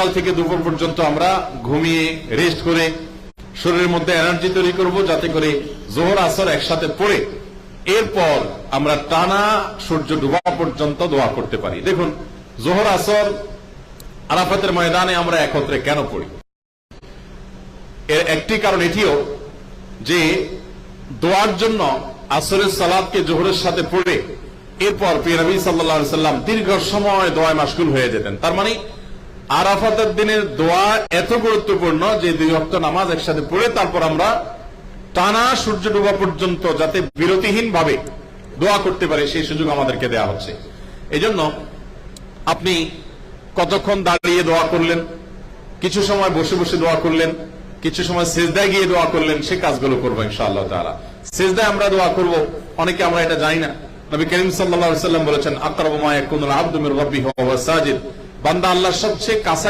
সকাল থেকে দুপুর পর্যন্ত আমরা ঘুমিয়ে রেস্ট করে শরীরের মধ্যে এনার্জি তৈরি করব, যাতে করে জোহর আসর একসাথে পড়ে এরপর আমরা টানা সূর্য ডুবা পর্যন্ত দোয়া করতে পারি। দেখুন, জোহর আসর আরাফাতের ময়দানে আমরা একত্রে কেন পড়ি? এর একটি কারণ এটিও যে দোয়ার জন্য আসরের সালাতকে জোহরের সাথে পড়ে এরপর প্রিয় নবী সাল্লাল্লাহু আলাইহি সাল্লাম দীর্ঘ সময় দোয়ায় মাশগুল হয়ে যেতেন। তার মানে আরাফাতের দিনের দোয়া এত গুরুত্বপূর্ণ যে 2 ওয়াক্ত নামাজ একসাথে পড়ে তারপর আমরা টানা সূর্য ডোবা পর্যন্ত যাতে বিরতিহীন ভাবে দোয়া করতে পারে সেই সুযোগ আমাদেরকে দেয়া হচ্ছে। এজন্য আপনি কতক্ষণ দাঁড়িয়ে দোয়া করলেন, কিছু সময় বসে বসে দোয়া করলেন, কিছু সময় সিজদায় গিয়ে দোয়া করলেন, সে কাজগুলো করবো ইনশাআল্লাহ তাআলা। সিজদায় আমরা দোয়া করব, অনেকে আমরা এটা জানি না। নবী করিম সাল্লাল্লাহু আলাইহি ওয়াসাল্লাম বলেছেন, আকরাবু মা ইয়াকুনুল আবদু মির রাব্বিহি ওয়া হুয়া সাজিদ, বান্দা আল্লাহর সবচেয়ে কাছাকাছি